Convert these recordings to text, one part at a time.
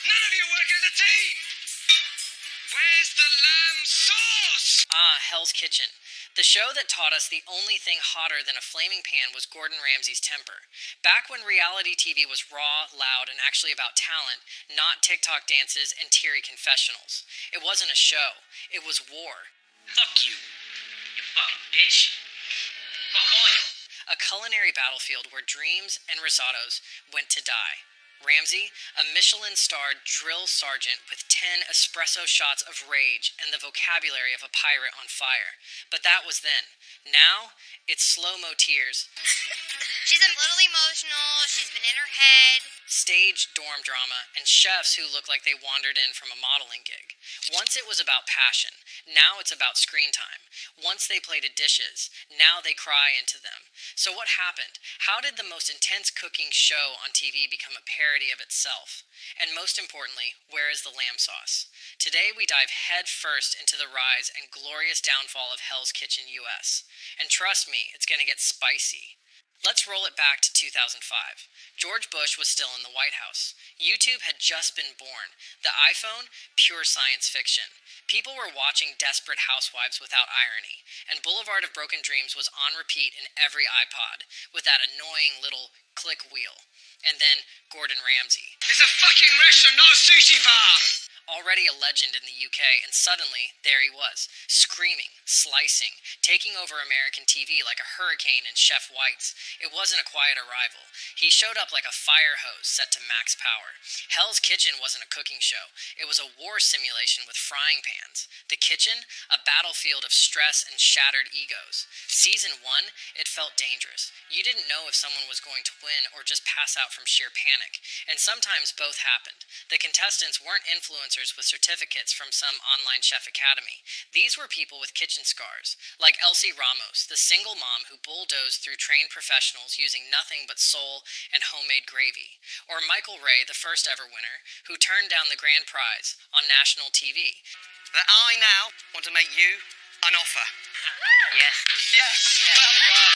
None of you are working as a team! Where's the lamb sauce? Hell's Kitchen. The show that taught us the only thing hotter than a flaming pan was Gordon Ramsay's temper. Back when reality TV was raw, loud, and actually about talent, not TikTok dances and teary confessionals. It wasn't a show. It was war. Fuck you. You fucking bitch. Fuck all you. A culinary battlefield where dreams and risottos went to die. Ramsay, a Michelin-starred drill sergeant with 10 espresso shots of rage and the vocabulary of a pirate on fire. But that was then. Now, it's slow-mo tears. She's a little emotional. She's been in her head. Staged dorm drama, and chefs who look like they wandered in from a modeling gig. Once it was about passion, now it's about screen time. Once they plated dishes, now they cry into them. So what happened? How did the most intense cooking show on TV become a parody of itself? And most importantly, where is the lamb sauce? Today we dive head first into the rise and glorious downfall of Hell's Kitchen US. And trust me, it's gonna get spicy. Let's roll it back to 2005. George Bush was still in the White House. YouTube had just been born. The iPhone, pure science fiction. People were watching Desperate Housewives without irony, and Boulevard of Broken Dreams was on repeat in every iPod, with that annoying little click wheel. And then Gordon Ramsay. It's a fucking restaurant, not a sushi bar! Already a legend in the UK, and suddenly, there he was, screaming, slicing, taking over American TV like a hurricane in Chef White's. It wasn't a quiet arrival. He showed up like a fire hose set to max power. Hell's Kitchen wasn't a cooking show. It was a war simulation with frying pans. The kitchen, a battlefield of stress and shattered egos. Season 1, it felt dangerous. You didn't know if someone was going to win or just pass out from sheer panic. And sometimes both happened. The contestants weren't influencers with certificates from some online chef academy. These were people with kitchen scars, like Elsie Ramos, the single mom who bulldozed through trained professionals using nothing but soul and homemade gravy, or Michael Ray, the first ever winner, who turned down the grand prize on national TV. That I now want to make you an offer. Yes. Yes!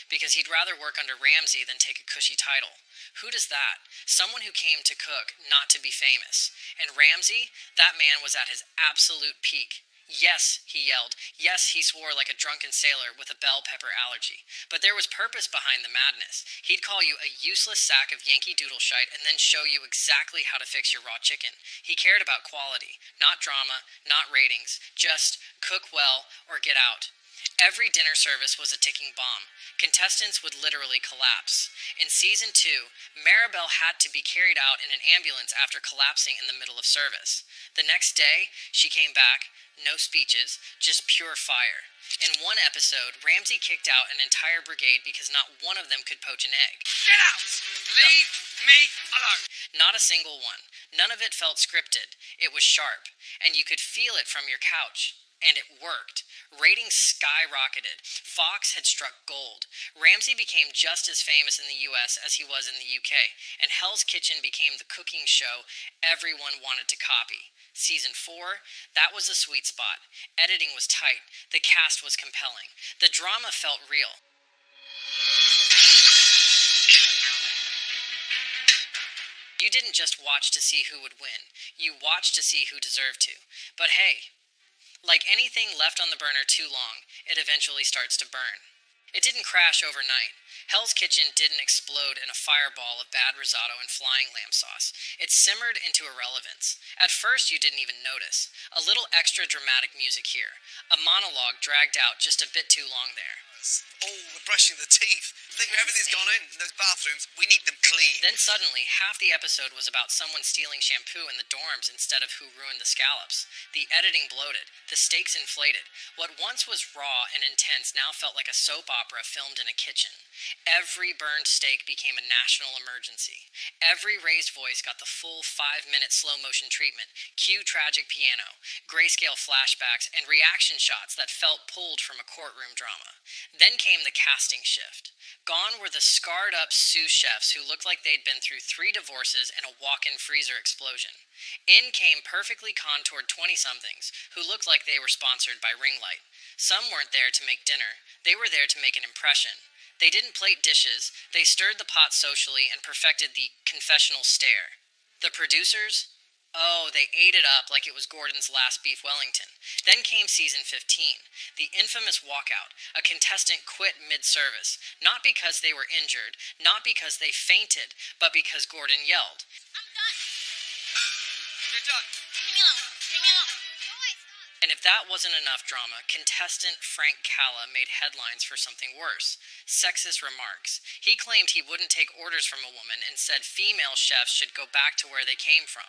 Because he'd rather work under Ramsay than take a cushy title. Who does that? Someone who came to cook, not to be famous. And Ramsay, that man was at his absolute peak. Yes, he yelled. Yes, he swore like a drunken sailor with a bell pepper allergy. But there was purpose behind the madness. He'd call you a useless sack of Yankee Doodle shite and then show you exactly how to fix your raw chicken. He cared about quality, not drama, not ratings. Just cook well or get out. Every dinner service was a ticking bomb. Contestants would literally collapse. In season 2, Maribel had to be carried out in an ambulance after collapsing in the middle of service. The next day, she came back, no speeches, just pure fire. In one episode, Ramsay kicked out an entire brigade because not one of them could poach an egg. Get out! Leave me alone! Not a single one. None of it felt scripted. It was sharp, and you could feel it from your couch. And it worked. Ratings skyrocketed. Fox had struck gold. Ramsay became just as famous in the US as he was in the UK, and Hell's Kitchen became the cooking show everyone wanted to copy. Season 4, that was the sweet spot. Editing was tight. The cast was compelling. The drama felt real. You didn't just watch to see who would win. You watched to see who deserved to. But hey, like anything left on the burner too long, it eventually starts to burn. It didn't crash overnight. Hell's Kitchen didn't explode in a fireball of bad risotto and flying lamb sauce. It simmered into irrelevance. At first, you didn't even notice. A little extra dramatic music here. A monologue dragged out just a bit too long there. All the brushing of the teeth. I think everything's gone in those bathrooms. We need them clean. Then suddenly, half the episode was about someone stealing shampoo in the dorms instead of who ruined the scallops. The editing bloated. The stakes inflated. What once was raw and intense now felt like a soap opera filmed in a kitchen. Every burned steak became a national emergency. Every raised voice got the full 5-minute slow-motion treatment. Cue tragic piano, grayscale flashbacks, and reaction shots that felt pulled from a courtroom drama. Then came the casting shift. Gone were the scarred-up sous chefs who looked like they'd been through 3 divorces and a walk-in freezer explosion. In came perfectly contoured 20-somethings who looked like they were sponsored by Ring Light. Some weren't there to make dinner. They were there to make an impression. They didn't plate dishes. They stirred the pot socially and perfected the confessional stare. The producers, Oh, they ate it up like it was Gordon's last Beef Wellington. Then came season 15, the infamous walkout. A contestant quit mid-service, not because they were injured, not because they fainted, but because Gordon yelled. I'm done. You're done. Leave me alone. Leave me alone. And if that wasn't enough drama, contestant Frank Calla made headlines for something worse. Sexist remarks. He claimed he wouldn't take orders from a woman and said female chefs should go back to where they came from.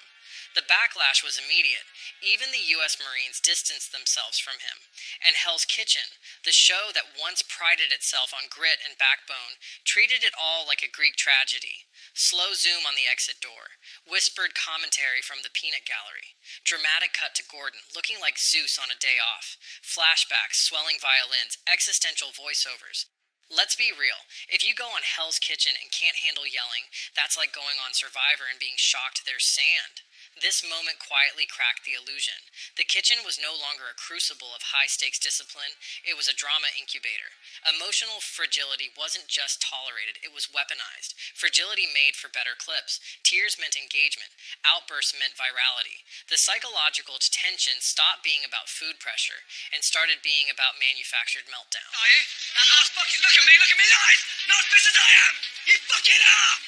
The backlash was immediate. Even the U.S. Marines distanced themselves from him. And Hell's Kitchen, the show that once prided itself on grit and backbone, treated it all like a Greek tragedy. Slow zoom on the exit door. Whispered commentary from the peanut gallery. Dramatic cut to Gordon, looking like Zeus on a day off. Flashbacks, swelling violins, existential voiceovers. Let's be real. If you go on Hell's Kitchen and can't handle yelling, that's like going on Survivor and being shocked there's sand. This moment quietly cracked the illusion. The kitchen was no longer a crucible of high-stakes discipline, it was a drama incubator. Emotional fragility wasn't just tolerated, it was weaponized. Fragility made for better clips. Tears meant engagement. Outbursts meant virality. The psychological tension stopped being about food pressure and started being about manufactured meltdown. Are you? Now, fucking look at me in the eyes! Not as big as I am! You fucking are!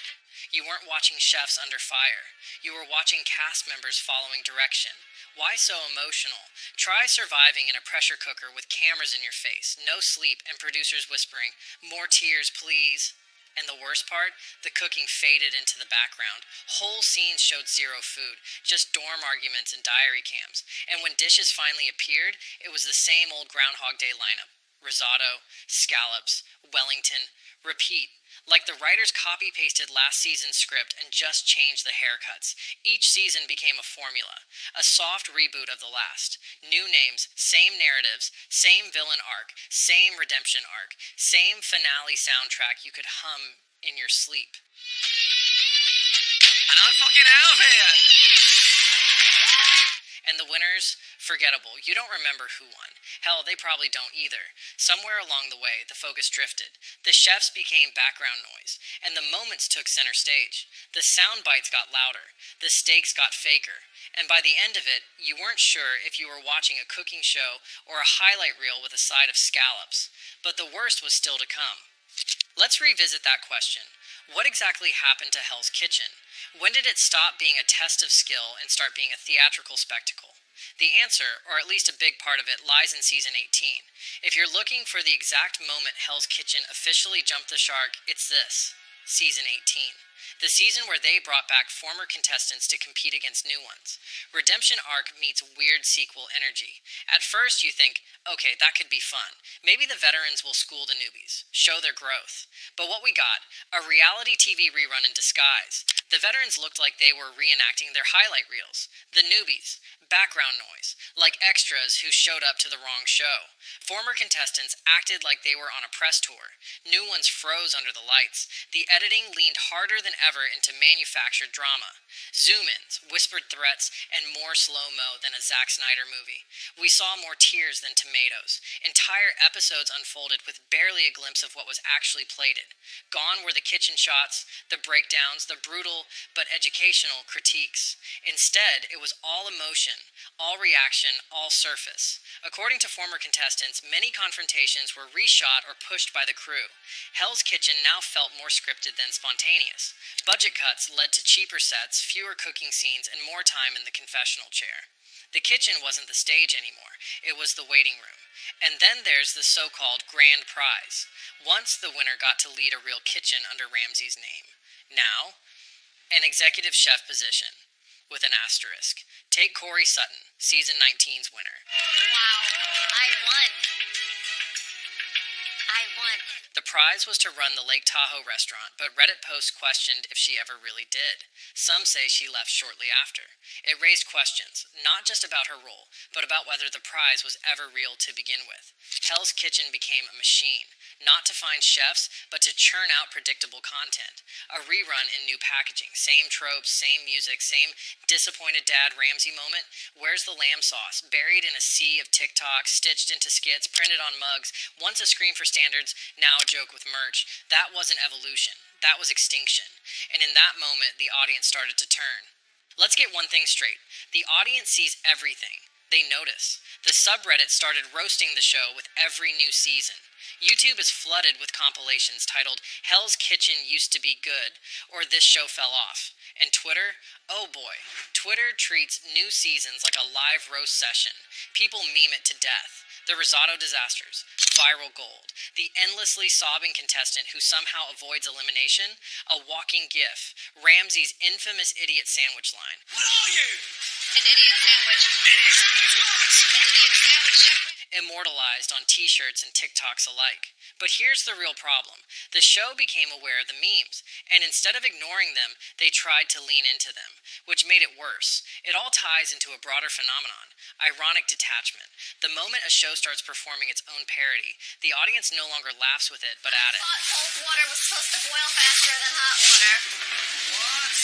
You weren't watching chefs under fire. You were watching cast members following direction. Why so emotional? Try surviving in a pressure cooker with cameras in your face, no sleep, and producers whispering, "More tears, please." And the worst part? The cooking faded into the background. Whole scenes showed zero food, just dorm arguments and diary cams. And when dishes finally appeared, it was the same old Groundhog Day lineup. Risotto, scallops, Wellington, repeat. Like the writers copy-pasted last season's script and just changed the haircuts. Each season became a formula, a soft reboot of the last. New names, same narratives, same villain arc, same redemption arc, same finale soundtrack you could hum in your sleep. And I'm fucking out of here! And the winners? Forgettable. You don't remember who won. Hell, they probably don't either. Somewhere along the way, the focus drifted. The chefs became background noise, and the moments took center stage. The sound bites got louder. The stakes got faker. And by the end of it, you weren't sure if you were watching a cooking show or a highlight reel with a side of scallops. But the worst was still to come. Let's revisit that question. What exactly happened to Hell's Kitchen? When did it stop being a test of skill and start being a theatrical spectacle? The answer, or at least a big part of it, lies in season 18. If you're looking for the exact moment Hell's Kitchen officially jumped the shark, it's this, season 18. The season where they brought back former contestants to compete against new ones. Redemption arc meets weird sequel energy. At first you think, okay, that could be fun. Maybe the veterans will school the newbies, show their growth. But what we got, a reality TV rerun in disguise. The veterans looked like they were reenacting their highlight reels. The newbies, background noise, like extras who showed up to the wrong show. Former contestants acted like they were on a press tour. New ones froze under the lights. The editing leaned harder than ever into manufactured drama. Zoom-ins, whispered threats, and more slow-mo than a Zack Snyder movie. We saw more tears than tomatoes. Entire episodes unfolded with barely a glimpse of what was actually plated. Gone were the kitchen shots, the breakdowns, the brutal but educational critiques. Instead, it was all emotion, all reaction, all surface. According to former contestants, many confrontations were reshot or pushed by the crew. Hell's Kitchen now felt more scripted than spontaneous. Budget cuts led to cheaper sets, fewer cooking scenes, and more time in the confessional chair. The kitchen wasn't the stage anymore, it was the waiting room. And then there's the so-called grand prize. Once the winner got to lead a real kitchen under Ramsay's name. Now, an executive chef position, with an asterisk. Take Corey Sutton, season 19's winner. Wow. I won. The prize was to run the Lake Tahoe restaurant, but Reddit posts questioned if she ever really did. Some say she left shortly after. It raised questions, not just about her role, but about whether the prize was ever real to begin with. Hell's Kitchen became a machine, not to find chefs, but to churn out predictable content. A rerun in new packaging, same tropes, same music, same disappointed dad Ramsay moment. Where's the lamb sauce? Buried in a sea of TikTok, stitched into skits, printed on mugs, once a scream for standards, now a joke with merch. That wasn't evolution. That was extinction. And in that moment, the audience started to turn. Let's get one thing straight. The audience sees everything. They notice. The subreddit started roasting the show with every new season. YouTube is flooded with compilations titled Hell's Kitchen Used to Be Good or This Show Fell Off. And Twitter? Oh boy. Twitter treats new seasons like a live roast session. People meme it to death. The risotto disasters, viral gold, the endlessly sobbing contestant who somehow avoids elimination, a walking gif, Ramsey's infamous idiot sandwich line. What are you? An idiot sandwich. Idiot sandwich what? An idiot sandwich. Immortalized on t-shirts and TikToks alike. But here's the real problem. The show became aware of the memes, and instead of ignoring them, they tried to lean into them, which made it worse. It all ties into a broader phenomenon, ironic detachment. The moment a show starts performing its own parody, the audience no longer laughs with it, but at it. Hot cold water was supposed to boil faster than hot water. What?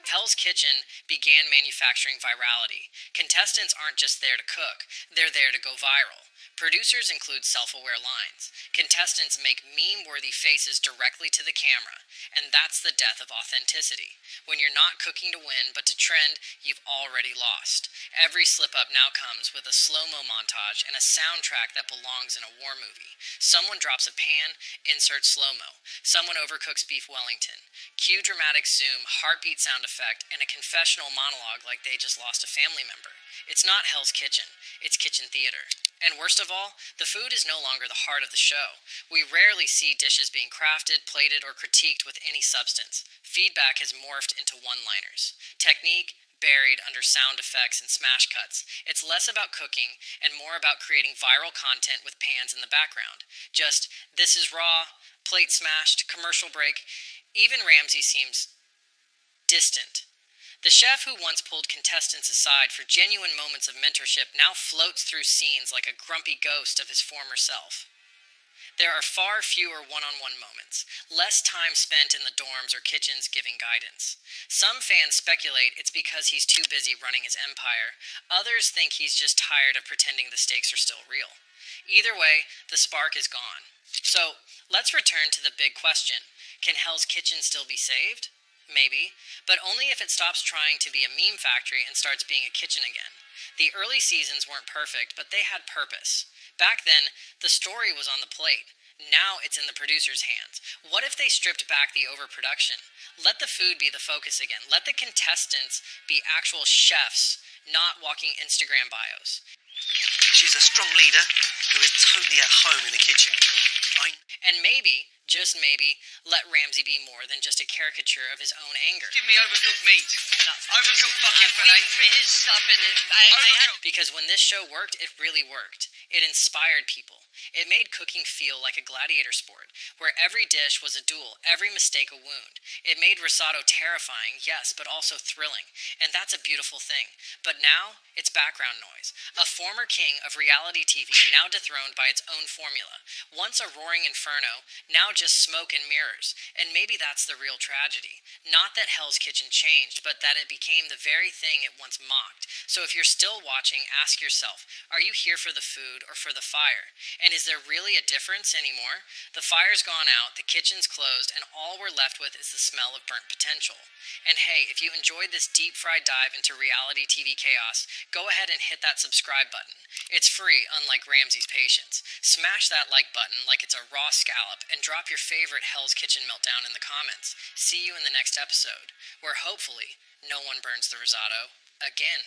Hell's Kitchen began manufacturing virality. Contestants aren't just there to cook, they're there to go viral. Producers include self-aware lines. Contestants make meme-worthy faces directly to the camera, and that's the death of authenticity. When you're not cooking to win, but to trend, you've already lost. Every slip-up now comes with a slow-mo montage and a soundtrack that belongs in a war movie. Someone drops a pan, insert slow-mo. Someone overcooks beef Wellington. Cue dramatic zoom, heartbeat sound effect, and a confessional monologue like they just lost a family member. It's not Hell's Kitchen, it's kitchen theater. And worst of all, the food is no longer the heart of the show. We rarely see dishes being crafted, plated, or critiqued with any substance. Feedback has morphed into one-liners. Technique buried under sound effects and smash cuts. It's less about cooking and more about creating viral content with pans in the background. Just, this is raw, plate smashed, commercial break. Even Ramsey seems distant. The chef who once pulled contestants aside for genuine moments of mentorship now floats through scenes like a grumpy ghost of his former self. There are far fewer one-on-one moments, less time spent in the dorms or kitchens giving guidance. Some fans speculate it's because he's too busy running his empire. Others think he's just tired of pretending the stakes are still real. Either way, the spark is gone. So, let's return to the big question. Can Hell's Kitchen still be saved? Maybe, but only if it stops trying to be a meme factory and starts being a kitchen again. The early seasons weren't perfect, but they had purpose. Back then, the story was on the plate. Now it's in the producer's hands. What if they stripped back the overproduction? Let the food be the focus again. Let the contestants be actual chefs, not walking Instagram bios. She's a strong leader who is totally at home in the kitchen. And maybe, just maybe, let Ramsey be more than just a caricature of his own anger. Give me overcooked meat. Overcooked fucking fillet. His stuff in it. Overcooked. Because when this show worked, it really worked. It inspired people. It made cooking feel like a gladiator sport, where every dish was a duel, every mistake a wound. It made risotto terrifying, yes, but also thrilling. And that's a beautiful thing. But now, it's background noise. A former king of reality TV now dethroned by its own formula. Once a roaring inferno, now just smoke and mirrors. And maybe that's the real tragedy. Not that Hell's Kitchen changed, but that it became the very thing it once mocked. So if you're still watching, ask yourself, are you here for the food or for the fire? And is there really a difference anymore? The fire's gone out, the kitchen's closed, and all we're left with is the smell of burnt potential. And hey, if you enjoyed this deep-fried dive into reality TV chaos, go ahead and hit that subscribe button. It's free, unlike Ramsey's patience. Smash that like button like it's a raw scallop, and drop your favorite Hell's Kitchen meltdown in the comments. See you in the next episode, where hopefully no one burns the risotto again.